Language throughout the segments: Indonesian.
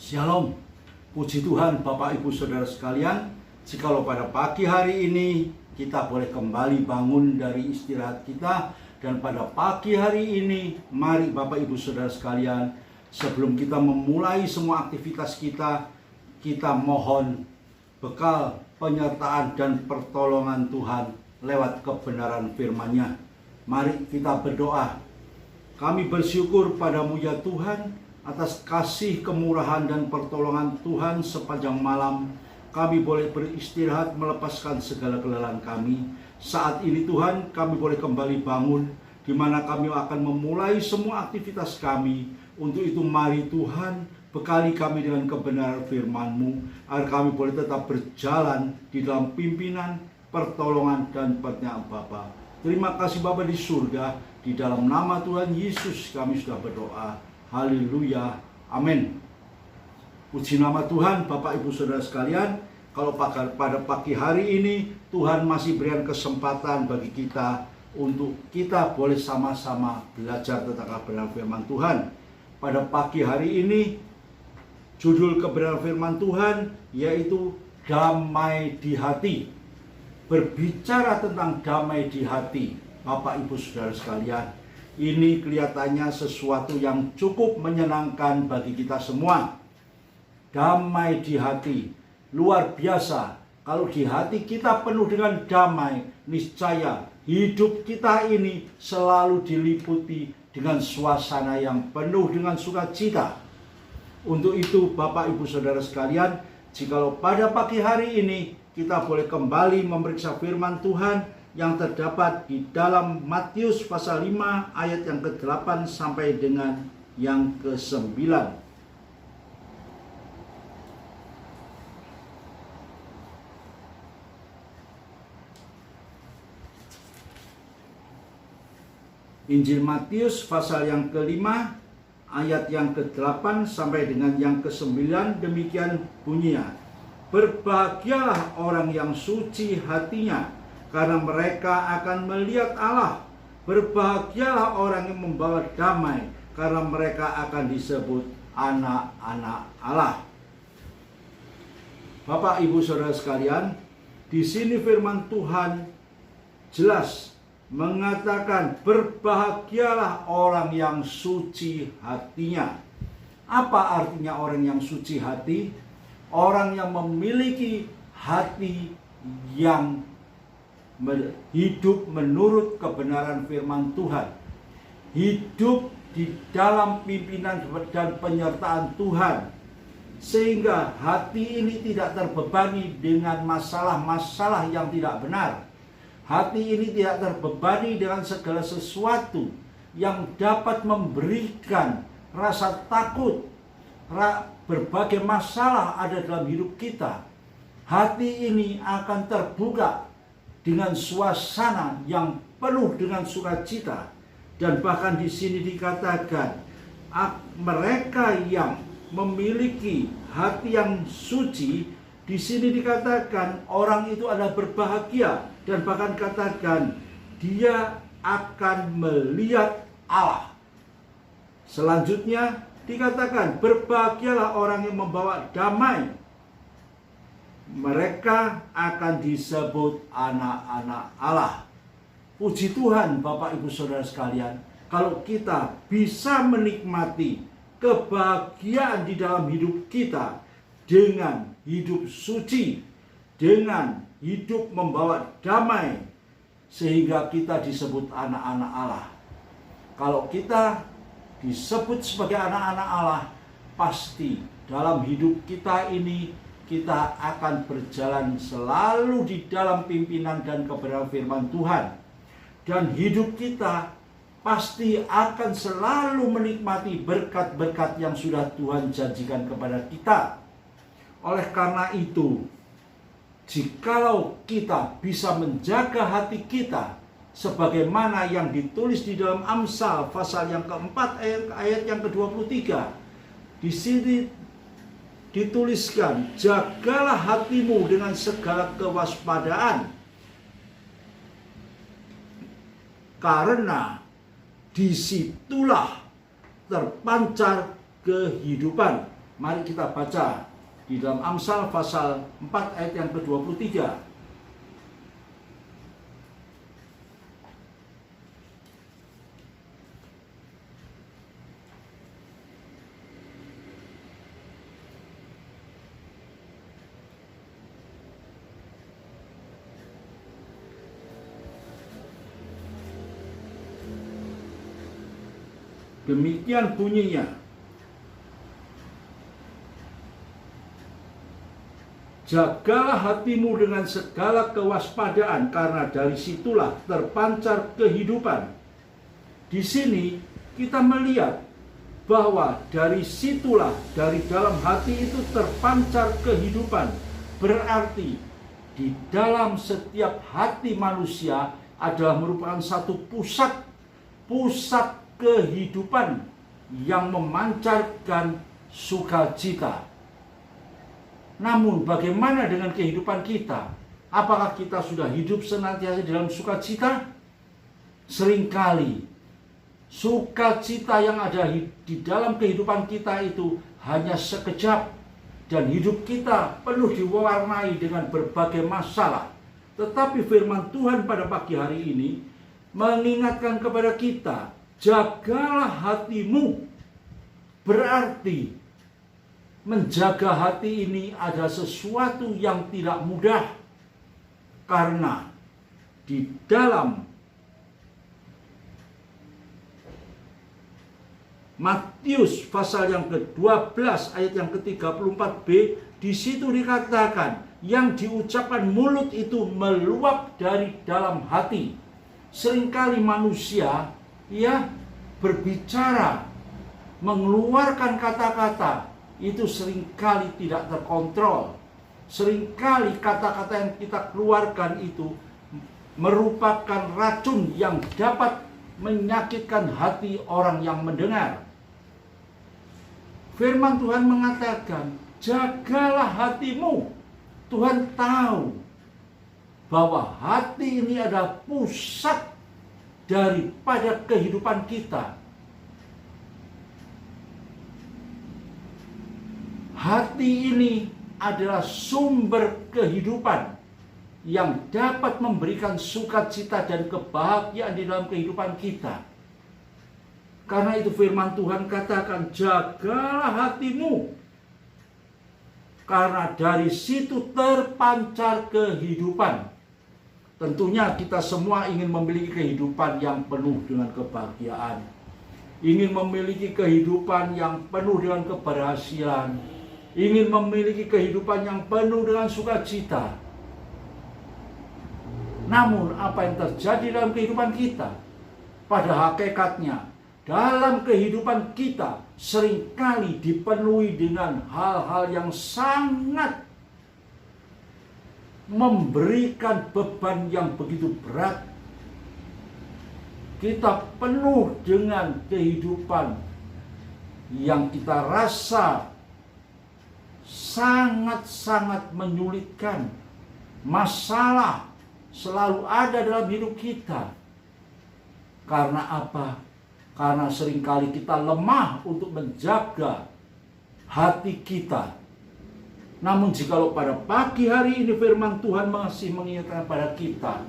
Shalom, puji Tuhan Bapak Ibu Saudara sekalian. Jikalau pada pagi hari ini kita boleh kembali bangun dari istirahat kita, dan pada pagi hari ini mari Bapak Ibu Saudara sekalian, sebelum kita memulai semua aktivitas kita, kita mohon bekal penyertaan dan pertolongan Tuhan lewat kebenaran firman-Nya. Mari kita berdoa. Kami bersyukur padamu ya Tuhan, atas kasih, kemurahan, dan pertolongan Tuhan sepanjang malam. Kami boleh beristirahat melepaskan segala kelelahan kami. Saat ini Tuhan, kami boleh kembali bangun, di mana kami akan memulai semua aktivitas kami. Untuk itu mari Tuhan, bekali kami dengan kebenaran firman-Mu, agar kami boleh tetap berjalan di dalam pimpinan, pertolongan, dan penyertaan Bapa. Terima kasih Bapa di surga. Di dalam nama Tuhan Yesus kami sudah berdoa. Haleluya, amin. Puji nama Tuhan, Bapak Ibu Saudara sekalian. Kalau pada pagi hari ini Tuhan masih berikan kesempatan bagi kita untuk kita boleh sama-sama belajar tentang kebenaran firman Tuhan. Pada pagi hari ini judul kebenaran firman Tuhan yaitu damai di hati. Berbicara tentang damai di hati, Bapak Ibu Saudara sekalian, ini kelihatannya sesuatu yang cukup menyenangkan bagi kita semua. Damai di hati, luar biasa. Kalau di hati kita penuh dengan damai, niscaya hidup kita ini selalu diliputi dengan suasana yang penuh dengan sukacita. Untuk itu Bapak Ibu Saudara sekalian, jikalau pada pagi hari ini kita boleh kembali memeriksa firman Tuhan yang terdapat di dalam Matius pasal 5 ayat yang ke-8 sampai dengan yang ke-9. Injil Matius pasal yang ke-5 ayat yang ke-8 sampai dengan yang ke-9, demikian bunyinya. Berbahagialah orang yang suci hatinya, karena mereka akan melihat Allah. Berbahagialah orang yang membawa damai, karena mereka akan disebut anak-anak Allah. Bapak Ibu Saudara sekalian, di sini firman Tuhan jelas mengatakan berbahagialah orang yang suci hatinya. Apa artinya orang yang suci hati? Orang yang memiliki hati yang hidup menurut kebenaran firman Tuhan, hidup di dalam pimpinan dan penyertaan Tuhan, sehingga hati ini tidak terbebani dengan masalah-masalah yang tidak benar. Hati ini tidak terbebani dengan segala sesuatu yang dapat memberikan rasa takut. Berbagai masalah ada dalam hidup kita. Hati ini akan terbuka dengan suasana yang penuh dengan sukacita, dan bahkan di sini dikatakan mereka yang memiliki hati yang suci, di sini dikatakan orang itu adalah berbahagia, dan bahkan katakan dia akan melihat Allah. Selanjutnya dikatakan berbahagialah orang yang membawa damai, mereka akan disebut anak-anak Allah. Puji Tuhan Bapak Ibu Saudara sekalian, kalau kita bisa menikmati kebahagiaan di dalam hidup kita dengan hidup suci, dengan hidup membawa damai, sehingga kita disebut anak-anak Allah. Kalau kita disebut sebagai anak-anak Allah, pasti dalam hidup kita ini kita akan berjalan selalu di dalam pimpinan dan kebenaran firman Tuhan, dan hidup kita pasti akan selalu menikmati berkat-berkat yang sudah Tuhan janjikan kepada kita. Oleh karena itu, jikalau kita bisa menjaga hati kita sebagaimana yang ditulis di dalam Amsal pasal yang keempat ayat yang ke-23. Di sini dituliskan, jagalah hatimu dengan segala kewaspadaan, karena disitulah terpancar kehidupan. Mari kita baca di dalam Amsal pasal 4 ayat yang ke-23. Demikian bunyinya. Jagalah hatimu dengan segala kewaspadaan, karena dari situlah terpancar kehidupan. Di sini kita melihat bahwa dari situlah, dari dalam hati itu terpancar kehidupan. Berarti di dalam setiap hati manusia adalah merupakan satu pusat kehidupan yang memancarkan sukacita. Namun bagaimana dengan kehidupan kita? Apakah kita sudah hidup senantiasa dalam sukacita? Seringkali sukacita yang ada di dalam kehidupan kita itu hanya sekejap, dan hidup kita penuh diwarnai dengan berbagai masalah. Tetapi firman Tuhan pada pagi hari ini mengingatkan kepada kita, jagalah hatimu. Berarti menjaga hati ini adalah sesuatu yang tidak mudah. Karena di dalam Matius pasal yang ke-12 ayat yang ke-34b, di situ dikatakan yang diucapkan mulut itu meluap dari dalam hati. Seringkali manusia berbicara, mengeluarkan kata-kata itu seringkali tidak terkontrol. Seringkali kata-kata yang kita keluarkan itu merupakan racun yang dapat menyakitkan hati orang yang mendengar. Firman Tuhan mengatakan, jagalah hatimu. Tuhan tahu bahwa hati ini adalah pusat daripada kehidupan kita. Hati ini adalah sumber kehidupan yang dapat memberikan sukacita dan kebahagiaan di dalam kehidupan kita. Karena itu firman Tuhan katakan, jagalah hatimu, karena dari situ terpancar kehidupan. Tentunya kita semua ingin memiliki kehidupan yang penuh dengan kebahagiaan, ingin memiliki kehidupan yang penuh dengan keberhasilan, ingin memiliki kehidupan yang penuh dengan sukacita. Namun apa yang terjadi dalam kehidupan kita? Pada hakikatnya, dalam kehidupan kita seringkali dipenuhi dengan hal-hal yang sangat memberikan beban yang begitu berat. Kita penuh dengan kehidupan yang kita rasa sangat-sangat menyulitkan. Masalah selalu ada dalam hidup kita. Karena apa? Karena seringkali kita lemah untuk menjaga hati kita. Namun jikalau pada pagi hari ini firman Tuhan masih mengingatkan pada kita,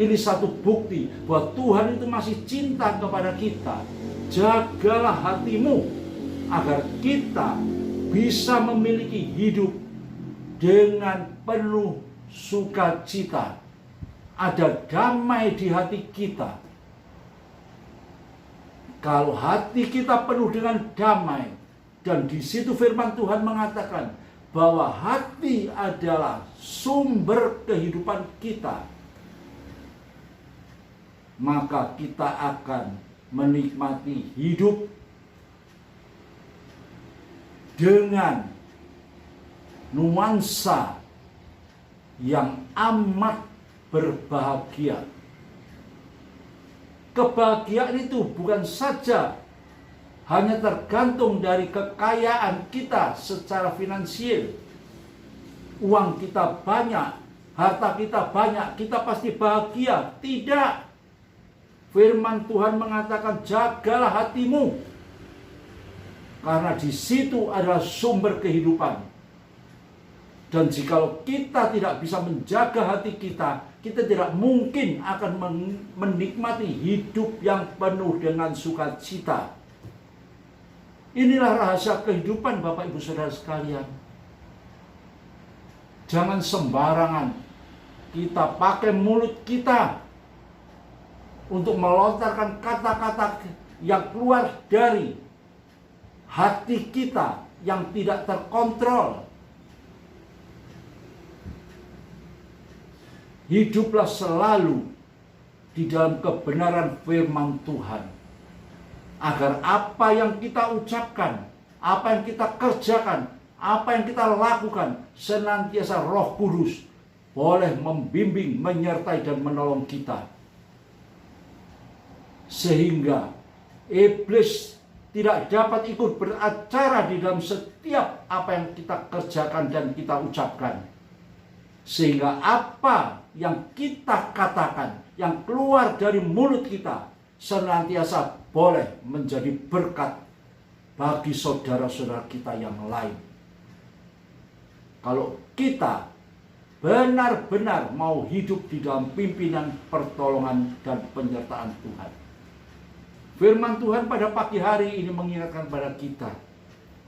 ini satu bukti bahwa Tuhan itu masih cinta kepada kita. Jagalah hatimu agar kita bisa memiliki hidup dengan penuh sukacita. Ada damai di hati kita. Kalau hati kita penuh dengan damai, dan di situ firman Tuhan mengatakan bahwa hati adalah sumber kehidupan kita, maka kita akan menikmati hidup dengan nuansa yang amat berbahagia. Kebahagiaan itu bukan saja hanya tergantung dari kekayaan kita secara finansial. Uang kita banyak, harta kita banyak, kita pasti bahagia. Tidak. Firman Tuhan mengatakan, jagalah hatimu. Karena di situ adalah sumber kehidupan. Dan jikalau kita tidak bisa menjaga hati kita, kita tidak mungkin akan menikmati hidup yang penuh dengan sukacita. Inilah rahasia kehidupan Bapak Ibu Saudara sekalian. Jangan sembarangan kita pakai mulut kita untuk melontarkan kata-kata yang keluar dari hati kita yang tidak terkontrol. Hiduplah selalu di dalam kebenaran firman Tuhan, agar apa yang kita ucapkan, apa yang kita kerjakan, apa yang kita lakukan, senantiasa Roh Kudus boleh membimbing, menyertai dan menolong kita, sehingga iblis tidak dapat ikut beracara di dalam setiap apa yang kita kerjakan dan kita ucapkan. Sehingga apa yang kita katakan, yang keluar dari mulut kita, senantiasa boleh menjadi berkat bagi saudara-saudara kita yang lain. Kalau kita benar-benar mau hidup di dalam pimpinan, pertolongan, dan penyertaan Tuhan. Firman Tuhan pada pagi hari ini mengingatkan pada kita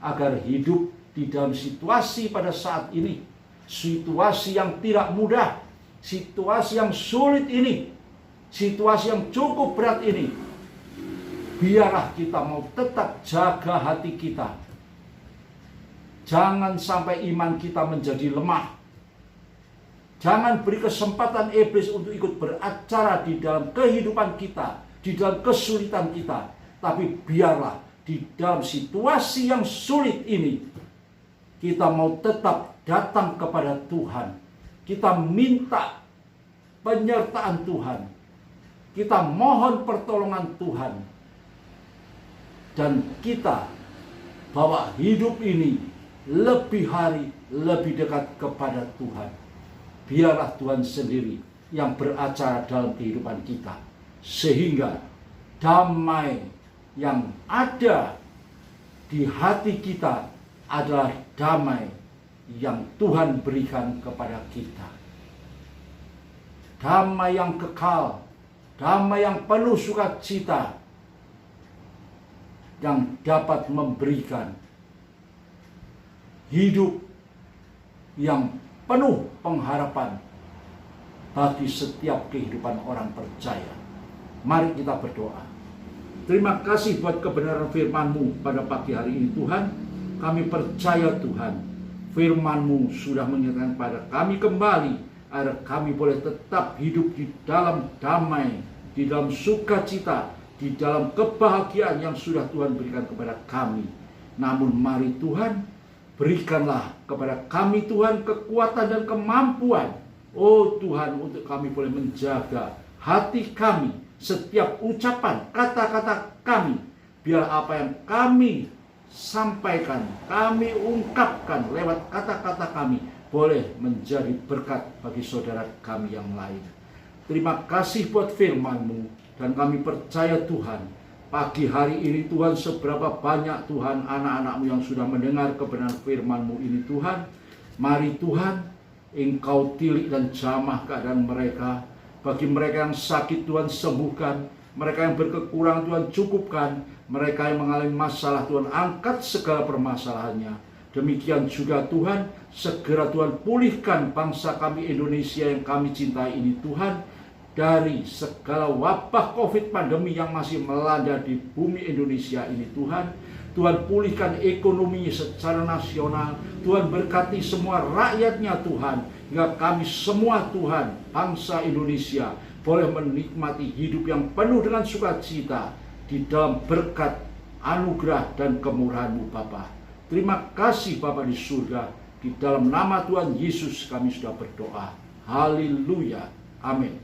agar hidup di dalam situasi pada saat ini, situasi yang tidak mudah, situasi yang sulit ini, situasi yang cukup berat ini, biarlah kita mau tetap jaga hati kita. Jangan sampai iman kita menjadi lemah. Jangan beri kesempatan iblis untuk ikut beracara di dalam kehidupan kita, di dalam kesulitan kita. Tapi biarlah di dalam situasi yang sulit ini, kita mau tetap datang kepada Tuhan. Kita minta penyertaan Tuhan. Kita mohon pertolongan Tuhan. Dan kita bawa hidup ini lebih hari, lebih dekat kepada Tuhan. Biarlah Tuhan sendiri yang beracara dalam kehidupan kita. Sehingga damai yang ada di hati kita adalah damai yang Tuhan berikan kepada kita. Damai yang kekal, damai yang penuh sukacita, yang dapat memberikan hidup yang penuh pengharapan bagi setiap kehidupan orang percaya. Mari kita berdoa. Terima kasih buat kebenaran firman-Mu pada pagi hari ini Tuhan. Kami percaya Tuhan, firman-Mu sudah menyatakan pada kami kembali, agar kami boleh tetap hidup di dalam damai, di dalam sukacita, di dalam kebahagiaan yang sudah Tuhan berikan kepada kami. Namun mari Tuhan, berikanlah kepada kami Tuhan kekuatan dan kemampuan, oh Tuhan, untuk kami boleh menjaga hati kami, setiap ucapan, kata-kata kami, biar apa yang kami sampaikan, kami ungkapkan lewat kata-kata kami, boleh menjadi berkat bagi saudara kami yang lain. Terima kasih buat firman-Mu, dan kami percaya Tuhan, pagi hari ini Tuhan, seberapa banyak Tuhan anak-anak-Mu yang sudah mendengar kebenaran firman-Mu ini Tuhan. Mari Tuhan, Engkau tilik dan jamah keadaan mereka. Bagi mereka yang sakit Tuhan sembuhkan, mereka yang berkekurangan Tuhan cukupkan, mereka yang mengalami masalah Tuhan angkat segala permasalahannya. Demikian juga Tuhan, segera Tuhan pulihkan bangsa kami Indonesia yang kami cintai ini Tuhan, dari segala wabah COVID pandemi yang masih melanda di bumi Indonesia ini Tuhan. Tuhan pulihkan ekonomi secara nasional. Tuhan berkati semua rakyatnya Tuhan, hingga kami semua Tuhan, bangsa Indonesia, boleh menikmati hidup yang penuh dengan sukacita di dalam berkat, anugerah, dan kemurahan-Mu Bapa. Terima kasih Bapa di surga. Di dalam nama Tuhan Yesus kami sudah berdoa. Haleluya. Amin.